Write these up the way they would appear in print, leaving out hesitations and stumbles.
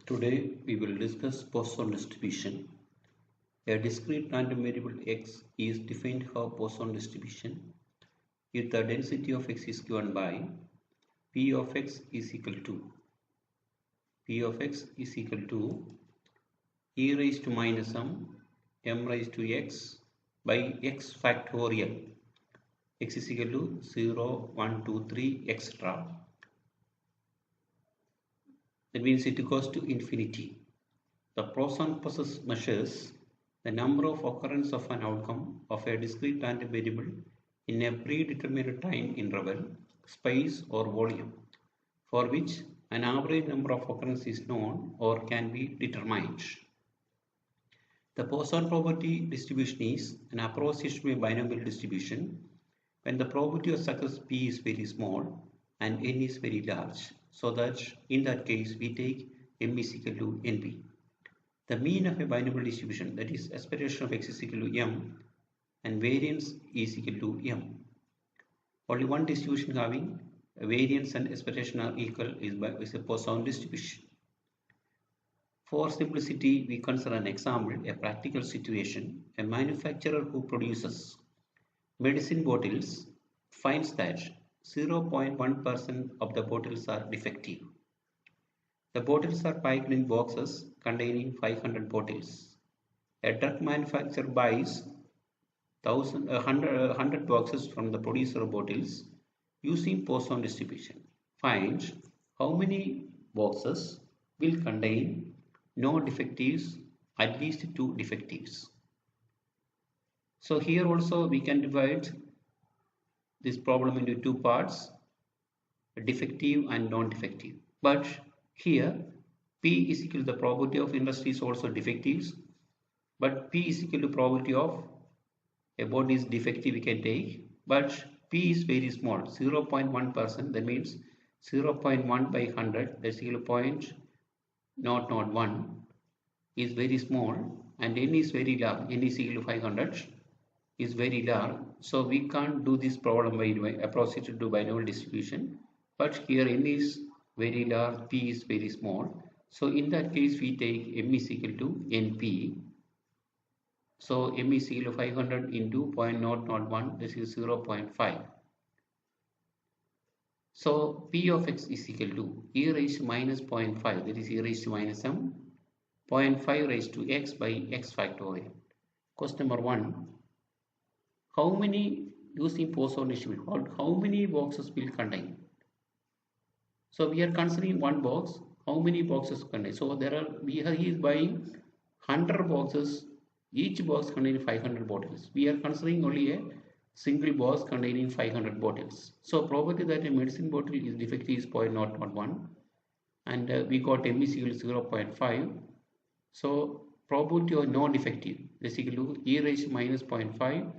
Today we will discuss Poisson distribution. A discrete random variable x is defined how Poisson distribution if the density of x is given by p of x is equal to e raised to minus m raised to x by x factorial. X is equal to 0, 1, 2, 3, etc. That means it goes to infinity. The Poisson process measures the number of occurrence of an outcome of a discrete random variable in a predetermined time interval, space or volume, for which an average number of occurrences is known or can be determined. The Poisson probability distribution is an approximation to a binomial distribution when the probability of success p is very small and n is very large, so that in that case we take m is equal to np. The mean of a binomial distribution, that is expectation of x is equal to m and variance is equal to m. Only one distribution having variance and expectation are equal is a Poisson distribution. For simplicity, we consider an example, a practical situation. A manufacturer who produces medicine bottles finds that 0.1% of the bottles are defective. The bottles are packed in boxes containing 500 bottles. A drug manufacturer buys 100 boxes from the producer of bottles using Poisson distribution. Find how many boxes will contain no defectives, at least 2 defectives. So here also we can divide this problem into two parts, defective and non-defective. But here P is equal to the probability of industry is also defectives, but P is equal to probability of a body is defective we can take, but P is very small, 0.1%, that means 0.1 by 100, that's equal to 0.001 is very small, and n is very large, n is equal to 500 is very large, so we can't do this problem by approximation to binomial distribution, but here n is very large, p is very small, so in that case we take m is equal to np. So m is equal to 500 into 0.001, this is 0.5. So p of x is equal to e raised to minus 0.5, that is e raised to minus m, 0.5 raised to x by x factorial. Question number 1. How many, using Poisson distribution, how many boxes will contain? So we are considering one box. How many boxes contain? So he is buying 100 boxes. Each box containing 500 bottles. We are considering only a single box containing 500 bottles. So probability that a medicine bottle is defective is 0.001, and we got m is equal to 0.5. So probability of non-defective is equal to e raised to minus 0.5,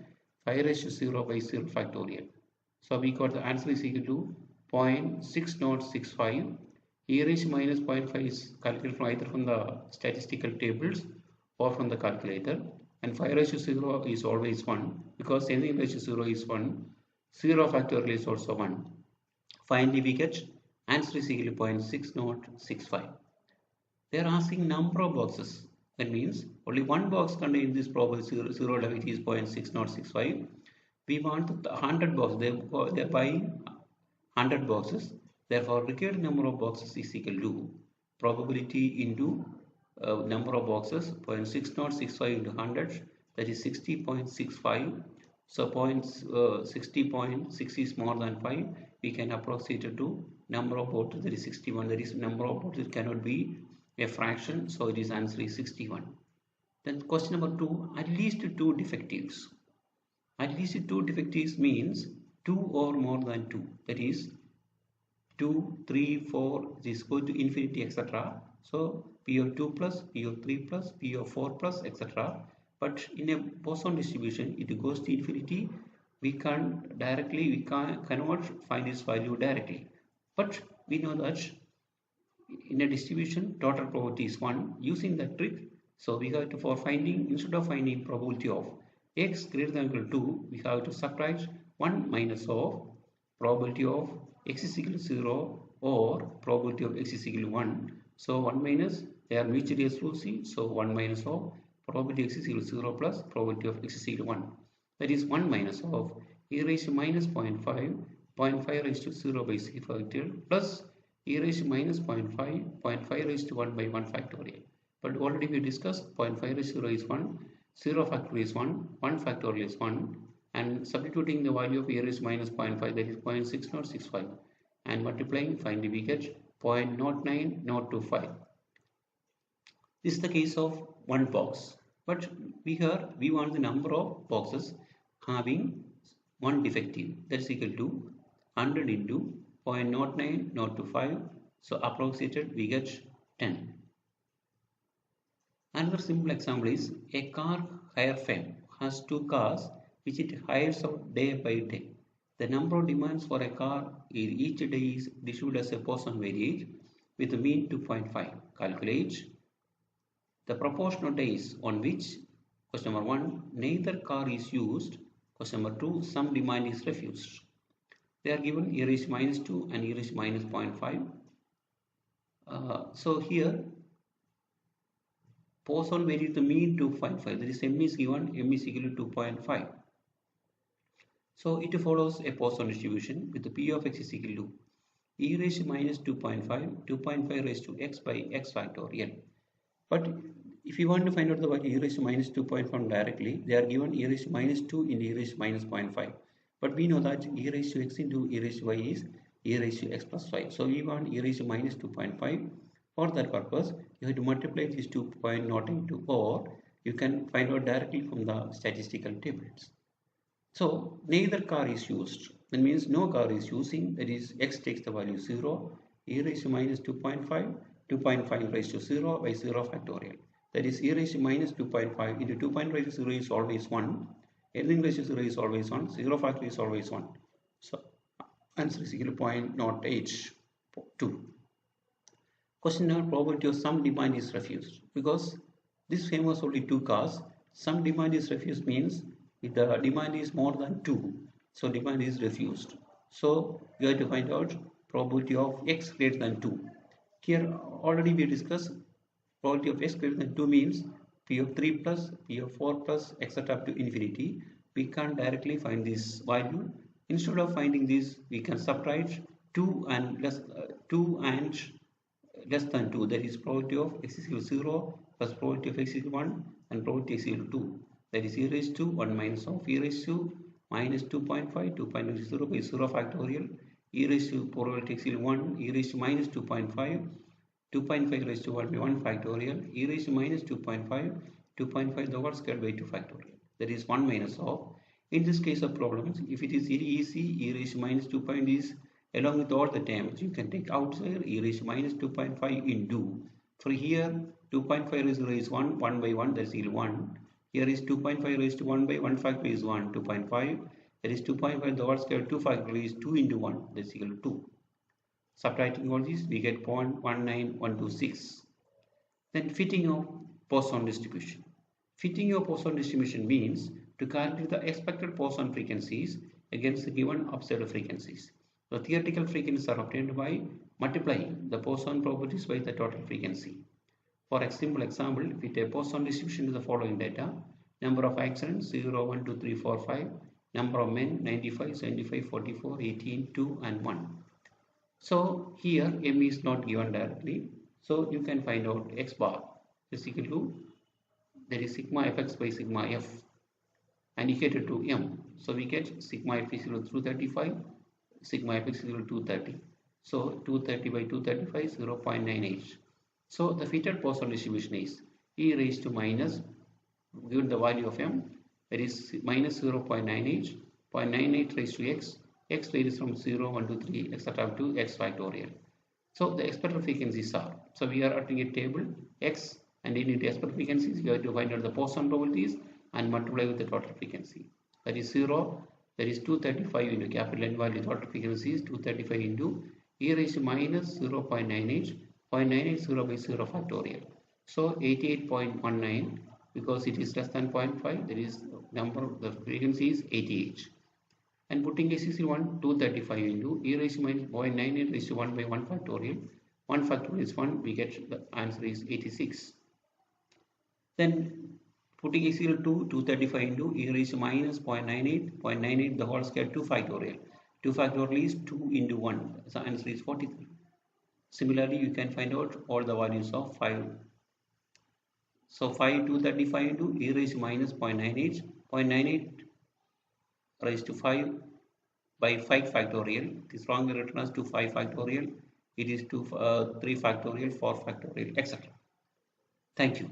5 raised to 0 by 0 factorial. So we got the answer is equal to 0.6065. E raised to minus 0.5 is calculated from either from the statistical tables or from the calculator, and 5 raised to 0 is always 1 because anything raised to 0 is 1. 0 factorial is also 1. Finally we get answer is equal to 0.6065. They are asking number of boxes. That means only one box contains this probability 0 defect is 0.6065. We want 100 boxes. They are buying 100 boxes. Therefore, required number of boxes is equal to probability into number of boxes 0.6065 into 100, that is 60.65. So 60.6 is more than 5. We can approximate it to number of bottles, that is 61. That is number of bottles cannot be a fraction, so it is answer is 61. Then question number 2, at least 2 defectives. At least 2 defectives means 2 or more than 2. That is 2, 3, 4, this go to infinity, etc. So P of 2 plus, P of 3 plus, P of 4 plus, etc. But in a Poisson distribution, it goes to infinity. We cannot find its value directly. But we know that in a distribution, total probability is 1. Using that trick, so we have to, for finding, instead of finding probability of x greater than or equal to 2, we have to subtract 1 minus of probability of x is equal to 0 or probability of x is equal to 1. So 1 minus They are mutually exclusive. So 1 minus of probability x is equal to 0 plus probability of x is equal to 1. That is 1 minus of e raised to minus 0.5 raised to 0 by c factorial plus e raised to minus 0.5 raised to 1 by 1 factorial. But already we discussed 0.5 raised to 0 is 1, 0 factorial is 1, 1 factorial is 1, and substituting the value of e raised to minus 0.5, that is 0.6065, and multiplying, finally we get 0.09025. This is the case of one box, but we want the number of boxes having one defective, that's equal to 100 into 0.09025, so approximated we get 10. Another simple example is a car hire firm has two cars which it hires out day by day. The number of demands for a car in each day is distributed as a Poisson variance with a mean 2.5. Calculate the proportion of days on which, question number 1, neither car is used, question number 2, some demand is refused. They are given e raised to minus 2 and e raised to minus 0.5. So here Poisson variance the mean 2.5, that is m is given, m is equal to 2.5. So it follows a Poisson distribution with the p of x is equal to e raised to minus 2.5 raised to x by x factorial. But if you want to find out the value e raised to minus 2.5 directly, they are given e raised to minus 2 in e raised to minus 0.5. But we know that e raised to x into e raised to y is e raised to x plus y. So we want e raised to minus 2.5. For that purpose, you have to multiply these 2.0 into, or you can find out directly from the statistical tables. So neither car is used. That means no car is using, that is x takes the value 0, e raised to minus 2.5, 2.5 raised to 0 by 0 factorial. That is e raised to minus 2.5 into 2.5 raised to 0 is always 1. Anything raised to 0 is always 1. 0 factorial is always 1. So answer is equal to 0.082. Question number, probability of some demand is refused. Because this firm was only two cars, some demand is refused means if the demand is more than 2, so demand is refused. So you have to find out probability of x greater than 2. Here already we discussed probability of x greater than 2 means p of 3 plus, p of 4 plus, etc. up to infinity. We can't directly find this value. Instead of finding this, we can subtract 2 and less than 2, that is probability of x is equal to 0 plus probability of x is equal to 1 and probability x is equal to 2. That is e raised to 1 minus of e raised to minus 2.5, 2.0 0 by 0 factorial, e raised to probability x is equal to 1, e raised to minus 2.5, 2.5 raised to 1 by 1 factorial, e raised to minus 2.5, 2.5 the whole squared by 2 factorial. That is 1 minus of. In this case of problems, if it is very easy, e raised to minus 2 is along with all the terms, you can take outside e raised to minus 2.5 into. For here, 2.5 raised to 0 is 1, 1 by 1, that is equal to 1. Here is 2.5 raised to 1 by 1 factorial is 1, 2.5. That is 2.5, the whole square 2 factorial is 2 into 1, that is equal to 2. Subtracting all these, we get 0.19126. Then fitting of Poisson distribution. Fitting of Poisson distribution means to calculate the expected Poisson frequencies against the given observed frequencies. The theoretical frequencies are obtained by multiplying the Poisson probabilities by the total frequency. For a simple example, we take Poisson distribution to the following data: number of accidents 0, 1, 2, 3, 4, 5, number of men 95, 75, 44, 18, 2 and 1. So here m is not given directly, so you can find out x bar is equal to, there is sigma fx by sigma f and equated to m. So we get sigma f is equal to 235, sigma f is equal to 230. So 230 by 235 0.98. So the fitted Poisson distribution is e raised to minus, given the value of m, that is minus 0.98, 0.98 raised to x, x varies from 0, 1 to 3, etc. up to x factorial. So the expected frequencies are, so we are writing a table x and in the expected frequencies you have to find out the Poisson probabilities and multiply with the total frequency. That is 0, that is 235 into capital N value, total frequency is 235 into e raised to minus 0.98, 0.980 by 0 factorial. So 88.19, because it is less than 0.5, there is number of the frequency is 88. And putting x is 1, 235 into e raised to minus 0.98 raised to 1 by 1 factorial, 1 factorial is 1, we get the answer is 86. Then putting x equal to 235 into e raised to minus 0.98 the whole square 2 factorial. 2 factorial is 2 into 1, so answer is 43. Similarly, you can find out all the values of 5. So 5 235 into e raised to minus 0.98, 0.98 raised to 5 by 5 factorial. This wrongly written as to 5 factorial. It is to 3 factorial, 4 factorial, etc. Thank you.